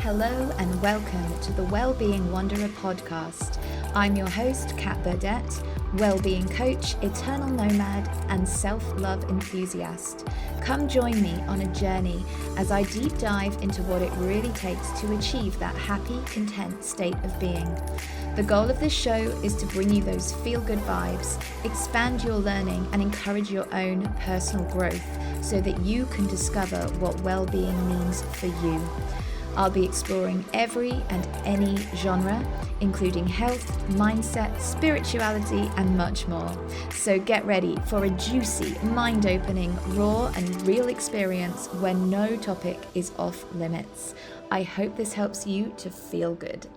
Hello and welcome to the Wellbeing Wanderer Podcast. I'm your host, Kat Burdett, wellbeing coach, eternal nomad, and self-love enthusiast. Come join me on a journey as I deep dive into what it really takes to achieve that happy, content state of being. The goal of this show is to bring you those feel-good vibes, expand your learning, and encourage your own personal growth so that you can discover what well-being means for you. I'll be exploring every and any genre, including health, mindset, spirituality, and much more. So get ready for a juicy, mind-opening, raw, and real experience where no topic is off limits. I hope this helps you to feel good.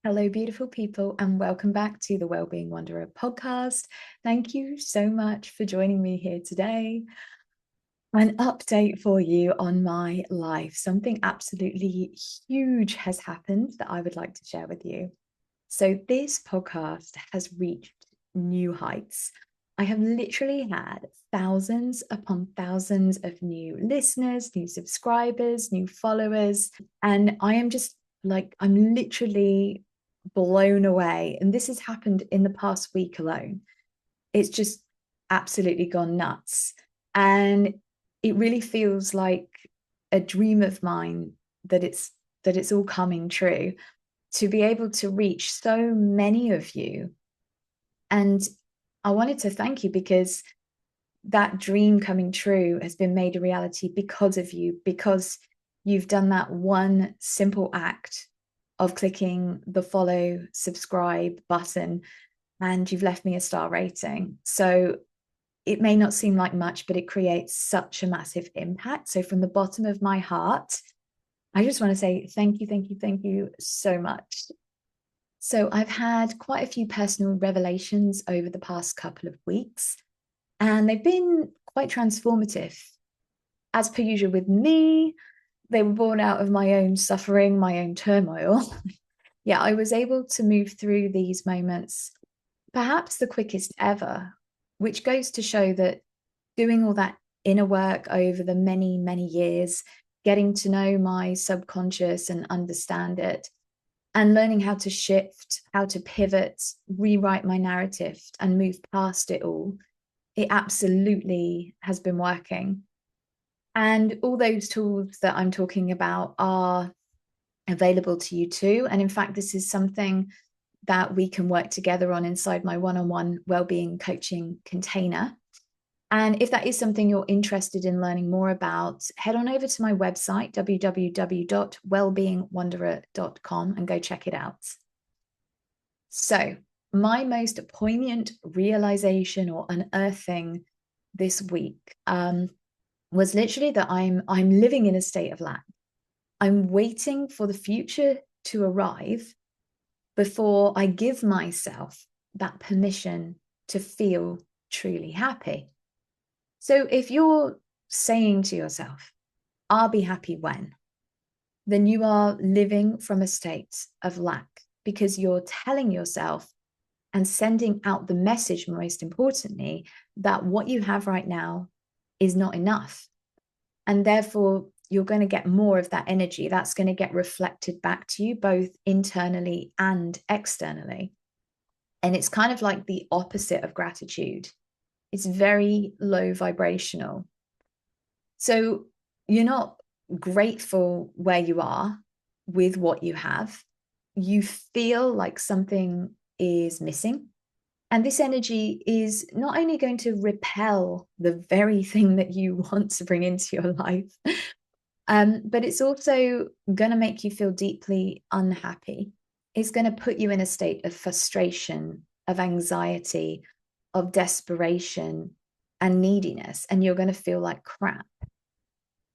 Hello, beautiful people, and welcome back to the Wellbeing Wanderer Podcast. Thank you so much for joining me here today. An update for you on my life. Something absolutely huge has happened that I would like to share with you. So this podcast has reached new heights. I have literally had thousands upon thousands of new listeners, new subscribers, new followers, and I am just I'm literally blown away. And this has happened in the past week alone. It's just absolutely gone nuts. And it really feels like a dream of mine that it's all coming true, to be able to reach so many of you. And I wanted to thank you, because that dream coming true has been made a reality because of you, because you've done that one simple act of clicking the follow, subscribe button, and you've left me a star rating. So it may not seem like much, but it creates such a massive impact. So from the bottom of my heart, I just want to say thank you so much. So I've had quite a few personal revelations over the past couple of weeks, and they've been quite transformative. As per usual with me, they were born out of my own suffering, my own turmoil. Yeah, I was able to move through these moments perhaps the quickest ever, which goes to show that doing all that inner work over the many, many years, getting to know my subconscious and understand it, and learning how to shift, how to pivot, rewrite my narrative and move past it all, it absolutely has been working. And all those tools that I'm talking about are available to you too. And in fact, this is something that we can work together on inside my one-on-one wellbeing coaching container. And if that is something you're interested in learning more about, head on over to my website, www.wellbeingwanderer.com, and go check it out. So my most poignant realization or unearthing this week was literally that I'm living in a state of lack. I'm waiting for the future to arrive before I give myself that permission to feel truly happy. So if you're saying to yourself, I'll be happy when, then you are living from a state of lack, because you're telling yourself and sending out the message, most importantly, that what you have right now is not enough. And therefore, you're going to get more of that energy that's going to get reflected back to you, both internally and externally. And it's kind of like the opposite of gratitude. It's very low vibrational. So you're not grateful where you are with what you have. You feel like something is missing. And this energy is not only going to repel the very thing that you want to bring into your life, but it's also going to make you feel deeply unhappy. It's going to put you in a state of frustration, of anxiety, of desperation and neediness, and you're going to feel like crap.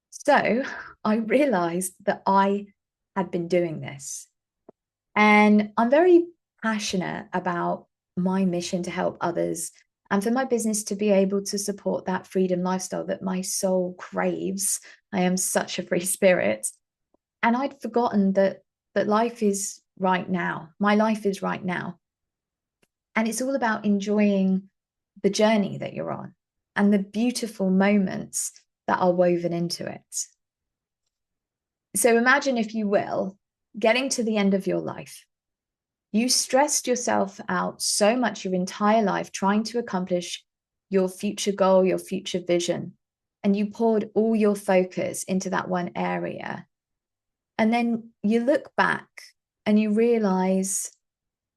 So I realized that I had been doing this, and I'm very passionate about my mission to help others and for my business to be able to support that freedom lifestyle that my soul craves. I am such a free spirit. And I'd forgotten that life is right now. My life is right now. And it's all about enjoying the journey that you're on and the beautiful moments that are woven into it. So imagine, if you will, getting to the end of your life. You stressed yourself out so much your entire life trying to accomplish your future goal, your future vision, and you poured all your focus into that one area. And then you look back and you realize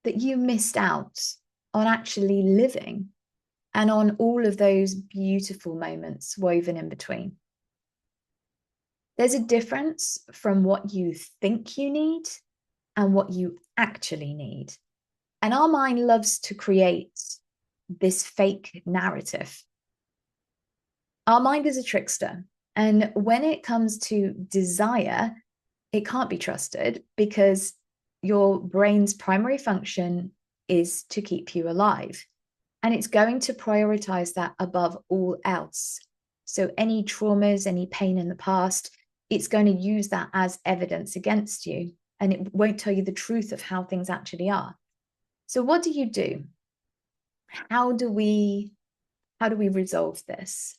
that you missed out on actually living and on all of those beautiful moments woven in between. There's a difference from what you think you need and what you actually need. And our mind loves to create this fake narrative. Our mind is a trickster. And when it comes to desire, it can't be trusted because your brain's primary function is to keep you alive. And it's going to prioritize that above all else. So any traumas, any pain in the past, it's going to use that as evidence against you. And it won't tell you the truth of how things actually are. So what do you do? How do we resolve this?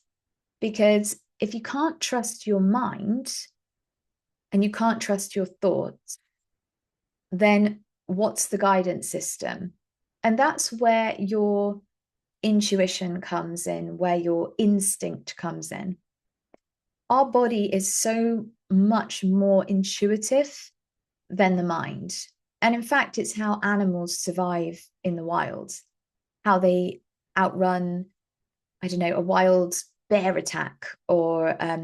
Because if you can't trust your mind and you can't trust your thoughts, then what's the guidance system? And that's where your intuition comes in, where your instinct comes in. Our body is so much more intuitive than the mind. And in fact, it's how animals survive in the wild, how they outrun, I don't know, a wild bear attack, or, I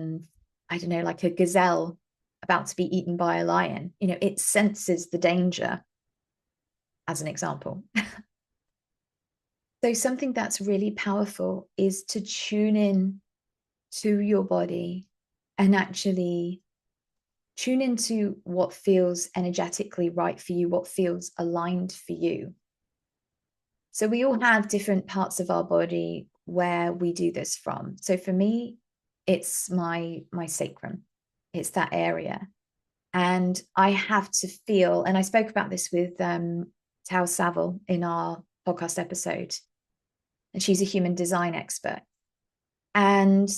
don't know, like a gazelle about to be eaten by a lion. You know, it senses the danger, as an example. So something that's really powerful is to tune in to your body and actually tune into what feels energetically right for you, what feels aligned for you. So we all have different parts of our body where we do this from. So for me, it's my sacrum. It's that area. And I have to feel, and I spoke about this with Tao Saville in our podcast episode, and she's a human design expert. And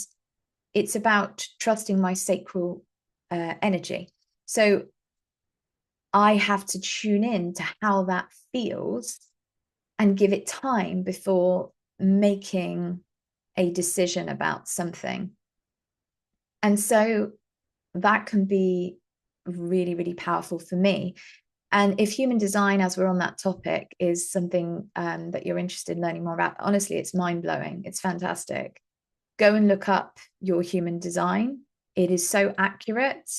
it's about trusting my sacral energy. So I have to tune in to how that feels and give it time before making a decision about something. And so that can be really, really powerful for me. And if human design, as we're on that topic, is something that you're interested in learning more about, honestly, it's mind-blowing. It's fantastic. Go and look up your human design. It is so accurate.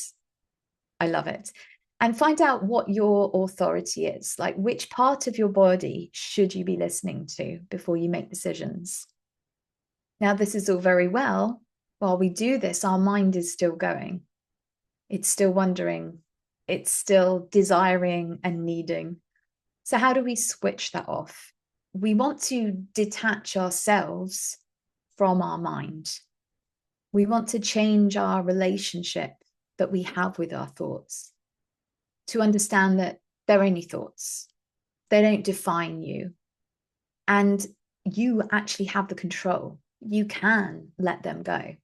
I love it. And find out what your authority is, like which part of your body should you be listening to before you make decisions. Now, this is all very well. While we do this, our mind is still going. It's still wondering. It's still desiring and needing. So how do we switch that off? We want to detach ourselves from our mind. We want to change our relationship that we have with our thoughts, to understand that they're only thoughts. They don't define you. And you actually have the control. You can let them go.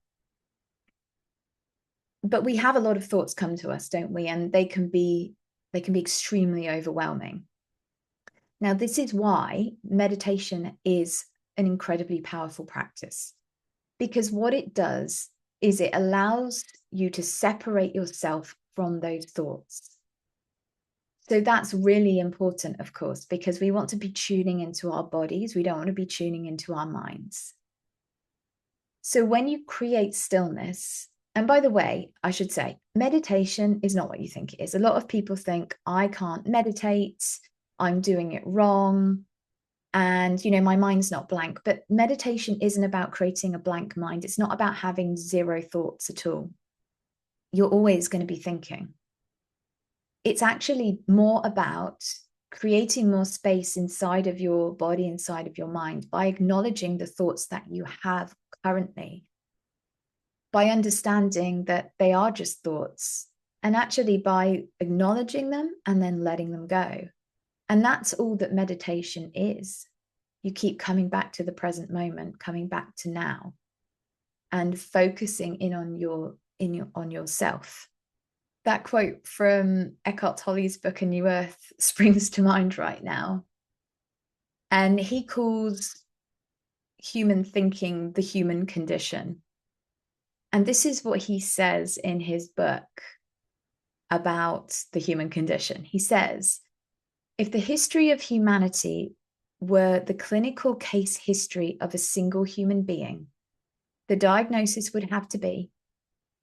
But we have a lot of thoughts come to us, don't we? And they can be extremely overwhelming. Now, this is why meditation is an incredibly powerful practice, because what it does is it allows you to separate yourself from those thoughts. So that's really important, of course, because we want to be tuning into our bodies. We don't want to be tuning into our minds. So when you create stillness, and by the way, I should say, meditation is not what you think it is. A lot of people think, I can't meditate, I'm doing it wrong, and, my mind's not blank. But meditation isn't about creating a blank mind. It's not about having zero thoughts at all. You're always going to be thinking. It's actually more about creating more space inside of your body, inside of your mind, by acknowledging the thoughts that you have currently, by understanding that they are just thoughts, and actually by acknowledging them and then letting them go. And that's all that meditation is. You keep coming back to the present moment, coming back to now. and focusing in on yourself. That quote from Eckhart Tolle's book, A New Earth, springs to mind right now. And he calls human thinking the human condition. And this is what he says in his book about the human condition. He says, if the history of humanity were the clinical case history of a single human being, the diagnosis would have to be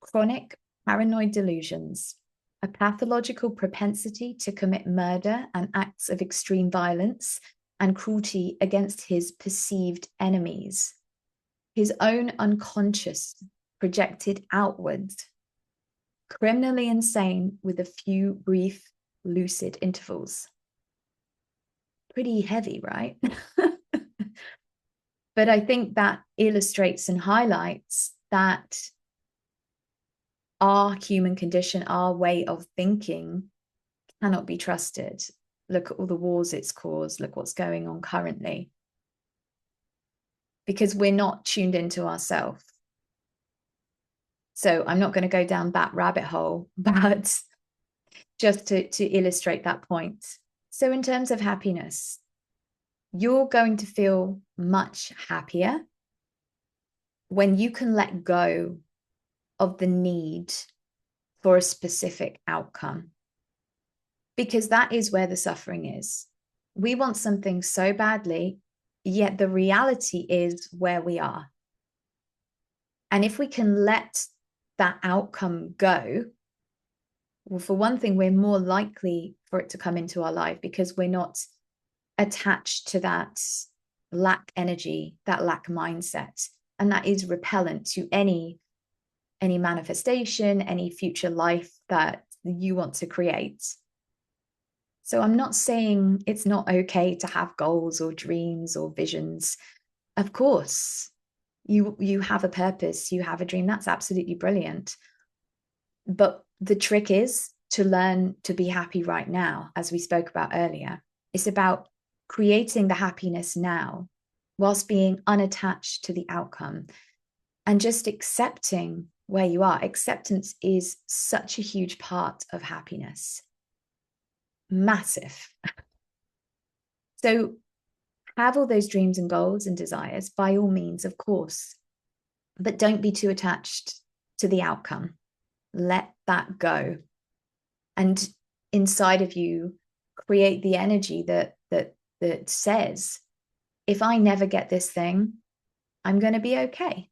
chronic paranoid delusions, a pathological propensity to commit murder and acts of extreme violence and cruelty against his perceived enemies, his own unconscious projected outwards, criminally insane with a few brief, lucid intervals. Pretty heavy, right? But I think that illustrates and highlights that our human condition, our way of thinking, cannot be trusted. Look at all the wars it's caused. Look what's going on currently. Because we're not tuned into ourselves. So I'm not going to go down that rabbit hole, but just to illustrate that point. So in terms of happiness, you're going to feel much happier when you can let go of the need for a specific outcome, because that is where the suffering is. We want something so badly, yet the reality is where we are. And if we can let that outcome go, well, for one thing, we're more likely for it to come into our life because we're not attached to that lack energy, that lack mindset. And that is repellent to any manifestation, any future life that you want to create. So I'm not saying it's not okay to have goals or dreams or visions. Of course, you have a purpose, you have a dream. That's absolutely brilliant. But the trick is to learn to be happy right now, as we spoke about earlier. It's about creating the happiness now whilst being unattached to the outcome and just accepting where you are. Acceptance is such a huge part of happiness. Massive. So have all those dreams and goals and desires, by all means, of course, but don't be too attached to the outcome. Let that go. And inside of you, create the energy that says, if I never get this thing, I'm going to be okay,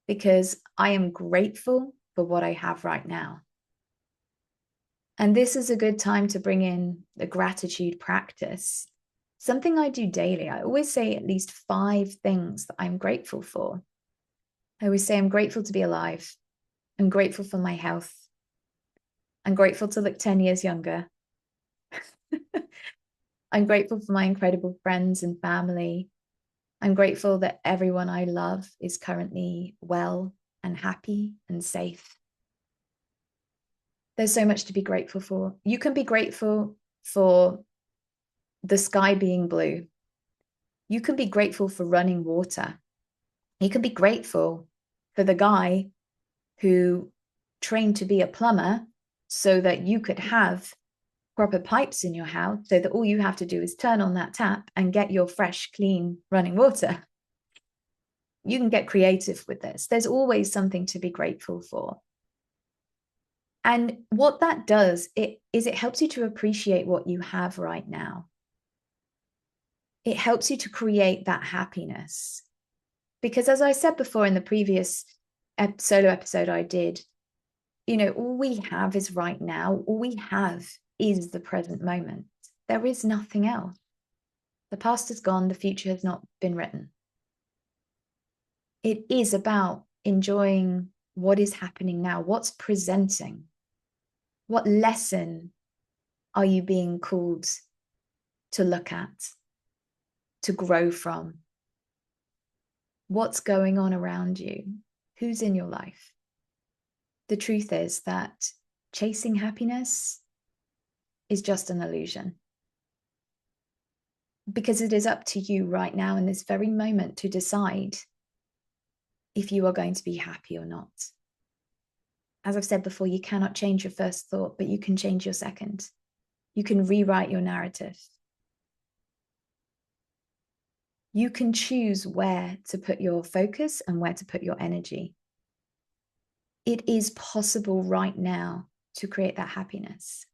because I am grateful for what I have right now. And this is a good time to bring in the gratitude practice. Something I do daily. I always say at least 5 things that I'm grateful for. I always say I'm grateful to be alive. I'm grateful for my health. I'm grateful to look 10 years younger. I'm grateful for my incredible friends and family. I'm grateful that everyone I love is currently well and happy and safe. There's so much to be grateful for. You can be grateful for the sky being blue. You can be grateful for running water. You can be grateful for the guy who trained to be a plumber so that you could have proper pipes in your house, so that all you have to do is turn on that tap and get your fresh, clean running water. You can get creative with this. There's always something to be grateful for. And what that does, it helps you to appreciate what you have right now. It helps you to create that happiness. Because as I said before in the previous solo episode I did, all we have is right now. All we have is the present moment. There is nothing else. The past is gone. The future has not been written. It is about enjoying what is happening now, what's presenting. What lesson are you being called to look at, to grow from? What's going on around you? Who's in your life? The truth is that chasing happiness is just an illusion, because it is up to you right now in this very moment to decide if you are going to be happy or not. As I've said before, you cannot change your first thought, but you can change your second. You can rewrite your narrative. You can choose where to put your focus and where to put your energy. It is possible right now to create that happiness.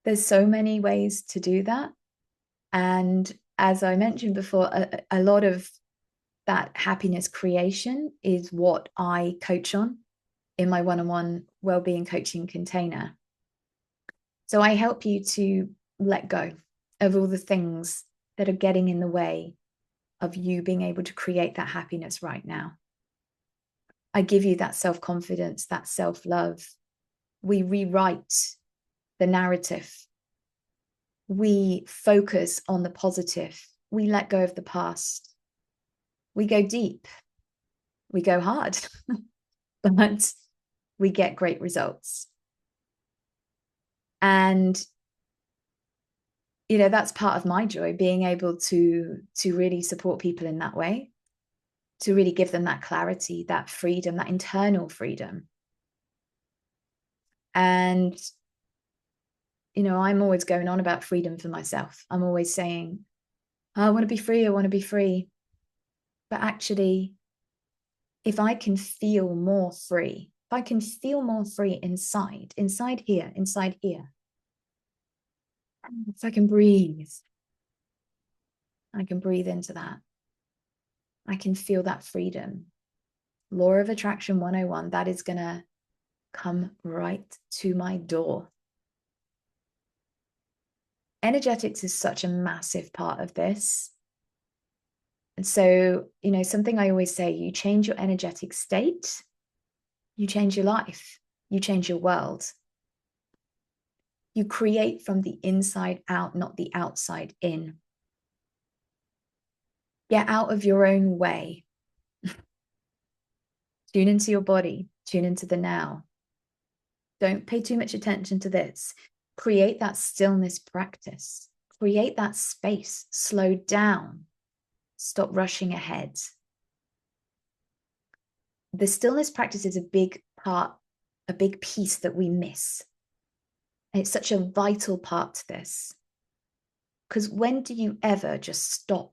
There's so many ways to do that. And as I mentioned before, a lot of that happiness creation is what I coach on in my one-on-one wellbeing coaching container. So I help you to let go of all the things that are getting in the way of you being able to create that happiness right now. I give you that self-confidence, that self-love. We rewrite the narrative. We focus on the positive. We let go of the past. We go deep. We go hard, but we get great results. And, that's part of my joy, being able to really support people in that way, to really give them that clarity, that freedom, that internal freedom. And, I'm always going on about freedom for myself. I'm always saying, I want to be free. I want to be free. But actually, if I can feel more free, if I can feel more free inside here, if I can breathe into that, I can feel that freedom. Law of Attraction 101, that is going to come right to my door. Energetics is such a massive part of this. And so, something I always say, you change your energetic state, you change your life, you change your world. You create from the inside out, not the outside in. Get out of your own way. Tune into your body, tune into the now. Don't pay too much attention to this. Create that stillness practice. Create that space. Slow down. Stop rushing ahead. The stillness practice is a big part, a big piece that we miss. And it's such a vital part to this. Because when do you ever just stop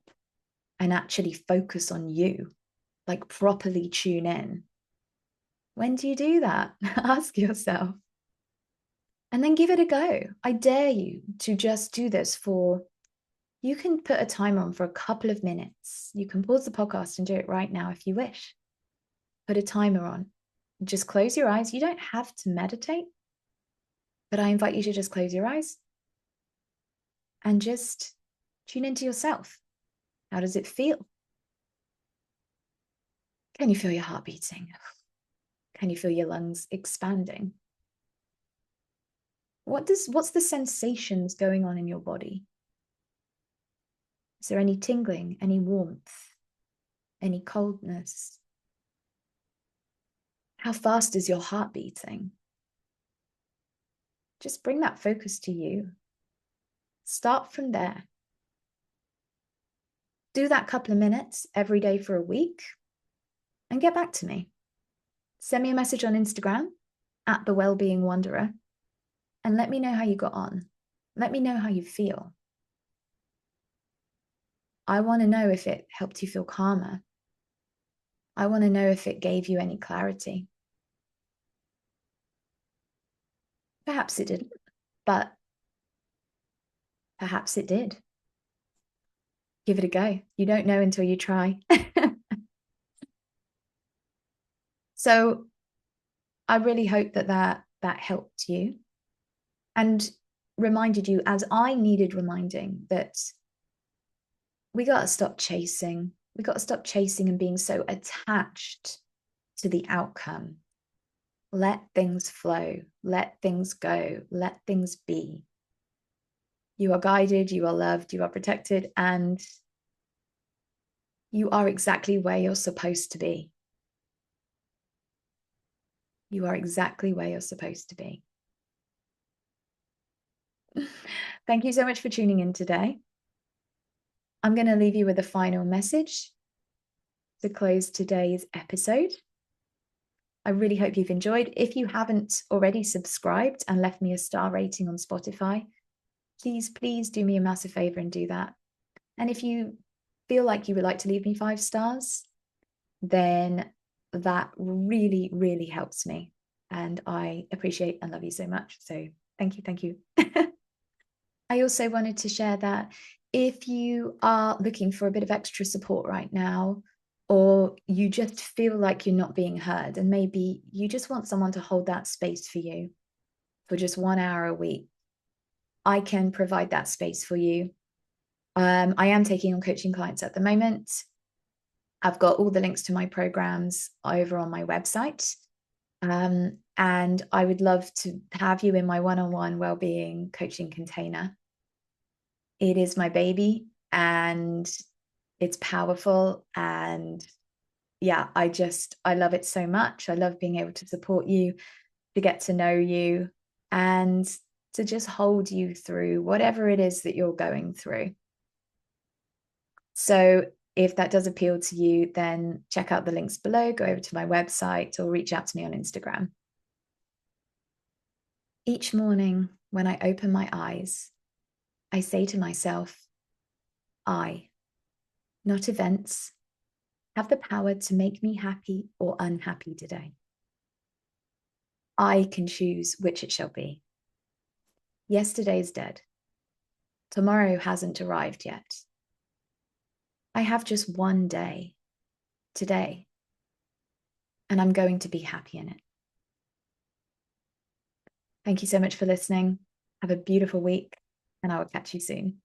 and actually focus on you, like properly tune in? When do you do that? Ask yourself. And then give it a go. I dare you to just do this you can put a timer on for a couple of minutes. You can pause the podcast and do it right now if you wish. Put a timer on. Just close your eyes. You don't have to meditate, but I invite you to just close your eyes and just tune into yourself. How does it feel? Can you feel your heart beating? Can you feel your lungs expanding? What's the sensations going on in your body? Is there any tingling, any warmth, any coldness? How fast is your heart beating? Just bring that focus to you. Start from there. Do that couple of minutes every day for a week and get back to me. Send me a message on Instagram at the Wellbeing Wanderer and let me know how you got on. Let me know how you feel. I want to know if it helped you feel calmer. I want to know if it gave you any clarity. Perhaps it didn't, but perhaps it did. Give it a go. You don't know until you try. So I really hope that helped you and reminded you, as I needed reminding, that we got to stop chasing. We got to stop chasing and being so attached to the outcome. Let things flow. Let things go. Let things be. You are guided, you are loved, you are protected, and you are exactly where you're supposed to be. You are exactly where you're supposed to be. Thank you so much for tuning in today. I'm going to leave you with a final message. to close today's episode. I really hope you've enjoyed. If you haven't already subscribed and left me a star rating on Spotify, please do me a massive favor and do that. And if you feel like you would like to leave me 5 stars, then that really, really helps me. And I appreciate and love you so much. So thank you. I also wanted to share that if you are looking for a bit of extra support right now, or you just feel like you're not being heard, and maybe you just want someone to hold that space for you for just 1 hour a week, I can provide that space for you. I am taking on coaching clients at the moment. I've got all the links to my programs over on my website. And I would love to have you in my one-on-one wellbeing coaching container. It is my baby and it's powerful. And yeah, I love it so much. I love being able to support you, to get to know you, and to just hold you through whatever it is that you're going through. So if that does appeal to you, then check out the links below, go over to my website, or reach out to me on Instagram. Each morning when I open my eyes, I say to myself, I, not events, have the power to make me happy or unhappy today. I can choose which it shall be. Yesterday is dead. Tomorrow hasn't arrived yet. I have just one day, today, and I'm going to be happy in it. Thank you so much for listening. Have a beautiful week, and I will catch you soon.